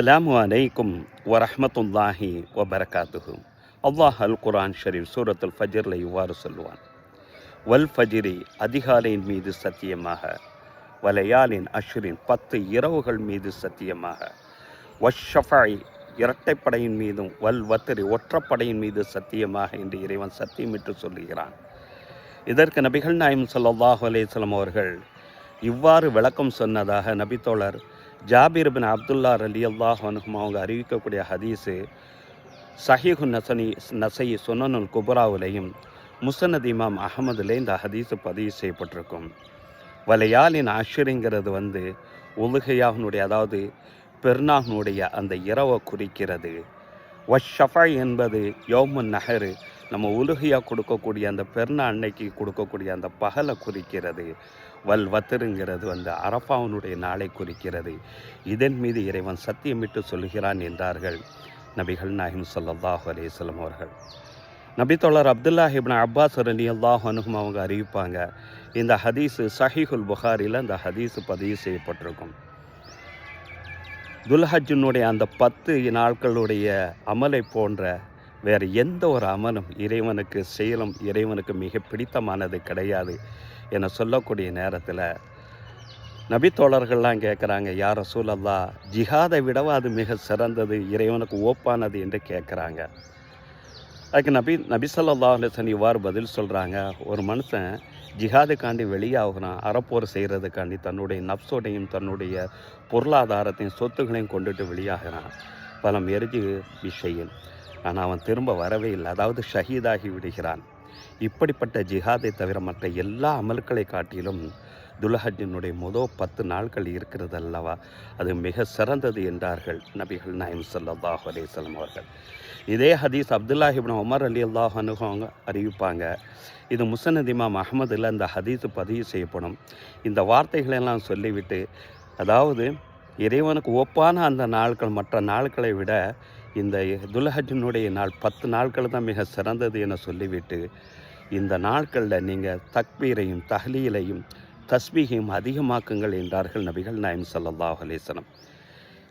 அஸ்ஸலாமு அலைக்கும் வரஹ்மத்துல்லாஹி வபரகாத்துஹு. அல்லாஹ் அல் குர்ஆன் ஷரீஃப் சூரத்துல் ஃபஜ்ரில் இவ்வாறு சொல்லுவான், வல் ஃபஜ்ரி அதிகாலையின் மீது சத்தியமாக, வலையாலின் அஷ்ரின் 10 இரவுகள் மீது சத்தியமாக, வஷ்ஷஃபை இரட்டைப்படையின் மீதும், வல் வத்ரி ஒற்றப்படையின் மீது சத்தியமாக என்று இறைவன் சத்தியமிட்டு சொல்லுகிறான். இதற்கு நபிகள் நாயகம் ஸல்லல்லாஹு அலைஹி வஸல்லம் அவர்கள் இவ்வாறு விளக்கம் சொன்னதாக நபித்தோழர் ஜாபிர் பின் அப்துல்லா ரலியல்லாஹு அன்ஹு அவங்க அறிவிக்கக்கூடிய ஹதீஸு சஹீஹு நசை சுனனுல் குப்ராவிலையும் முஸ்னத் இமாம் அஹமதுலே இந்த ஹதீஸு பதிவு செய்யப்பட்டிருக்கும். வலையாலின் அஷ்ருங்கிறது உலுகையாகனுடைய, அதாவது பெருநாகனுடைய அந்த இரவை குறிக்கிறது. வஷ்ஷஃபை என்பது யௌமுன் நஹர், நம்ம உலுகையாக கொடுக்கக்கூடிய அந்த பெருநா அன்னைக்கு கொடுக்கக்கூடிய அந்த பகலை குறிக்கிறது. வல் வத்திருங்கிறது அரஃபாவுனுடைய நாளை குறிக்கிறது. இதன் மீது இறைவன் சத்தியமிட்டு சொல்கிறான் என்றார்கள் நபிகள் நாயகம் ஸல்லல்லாஹு அலைஹி வஸல்லம் அவர்கள். நபித்தோழர் அப்துல்லாஹ் இப்னு அப்பாஸ் ரலியல்லாஹு அன்ஹு அவங்க அறிவிப்பாங்க, இந்த ஹதீஸு சஹீஹுல் புகாரியில் அந்த ஹதீஸு பதிவு செய்யப்பட்டிருக்கும். துல்ஹஜ்ஜினுடைய அந்த 10 நாட்களுடைய அமலை போன்ற வேறு எந்த ஒரு அமலும் இறைவனுக்கு செயலும் இறைவனுக்கு மிக பிடித்தமானது கிடையாது என சொல்லக்கூடிய நேரத்தில் நபித்தோழர்கள்லாம் கேட்குறாங்க, யா ரசூலல்லாஹ், ஜிஹாதை விடவா அது மிக சிறந்தது, இறைவனுக்கு ஓப்பானது என்று கேட்குறாங்க. அதுக்கு நபி ஸல்லல்லாஹு அலைஹி வஸல்லம் இவ்வாறு பதில் சொல்கிறாங்க, ஒரு மனுஷன் ஜிஹாதுக்காண்டி வெளியாகிறான், அறப்போர் செய்கிறதுக்காண்டி தன்னுடைய நப்சோடையும் தன்னுடைய பொருளாதாரத்தையும் சொத்துக்களையும் கொண்டுட்டு வெளியாகிறான். பலம் எரிஜு விஷயம், ஆனால் அவன் திரும்ப வரவே இல்லை, அதாவது ஷஹீதாகி விடுகிறான். இப்படிப்பட்ட ஜிஹாதை தவிர மற்ற எல்லா அமல்களை காட்டிலும் துல்ஹஜ்ஜினுடைய முதல் 10 நாட்கள் இருக்கிறது அல்லவா, அது மிக சிறந்தது என்றார்கள் நபிகள் நாயகம் ஸல்லல்லாஹு அலைஹி வஸல்லம் அவர்கள். இதே ஹதீஸ் அப்துல்லாஹ் இப்னு உமர் ரலியல்லாஹு அன்ஹு அவங்க அறிவிப்பாங்க. இது முஸ்னத் இமாம் அஹ்மதில் அந்த ஹதீஸு பதிவு செய்யப்படும். இந்த வார்த்தைகளெல்லாம் சொல்லிவிட்டு, அதாவது இறைவனுக்கு ஒப்பான அந்த நாட்கள் மற்ற நாட்களை விட இந்த துல்ஹஜ்ஜினுடைய நாள் 10 நாட்கள் தான் மிக சிறந்தது என சொல்லிவிட்டு, இந்த நாட்களில் நீங்கள் தக்பீரையும் தஹ்லீலையும் தஸ்பீகையும் அதிகமாக்குங்கள் என்றார்கள் நபிகள் நாயகம் ஸல்லல்லாஹு அலைஹி வஸல்லம்.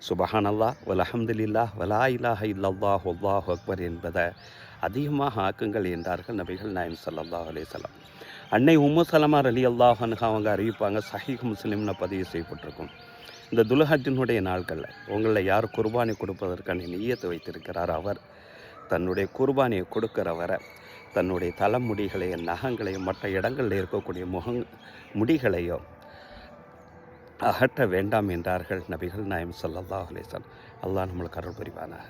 சுபஹானல்லாஹ் வல்ஹம்துலில்லாஹ் வலா இலாஹ இல்லல்லாஹ் வல்லாஹு அக்பர் என்பதை அதிகமாக ஆக்குங்கள் என்றார்கள் நபிகள் நாயகம் ஸல்லல்லாஹு அலைஹி வஸல்லம். அன்னை உம்மு சலமா ரலியல்லாஹு அன்ஹா அவங்க அறிவிப்பாங்க, சஹீஹ் முஸ்லிம்னு பதிவு செய்யப்பட்டிருக்கும். இந்த துல்ஹஜ்ஜினுடைய நாட்களில் உங்களில் யார் குர்பானி கொடுப்பதற்கான நிய்யத்தை வைத்திருக்கிறார், அவர் தன்னுடைய குர்பானியை கொடுக்கிறவரை தன்னுடைய தலைமுடிகளையோ நகங்களையோ மற்ற இடங்களில் இருக்கக்கூடிய முடிகளையோ அகற்ற வேண்டாம் என்றார்கள் நபிகள் நாயகம் ஸல்லல்லாஹு அலைஹி வஸல்லம். அல்லாஹ் நம்மளுக்கு அருள் புரிவானாக.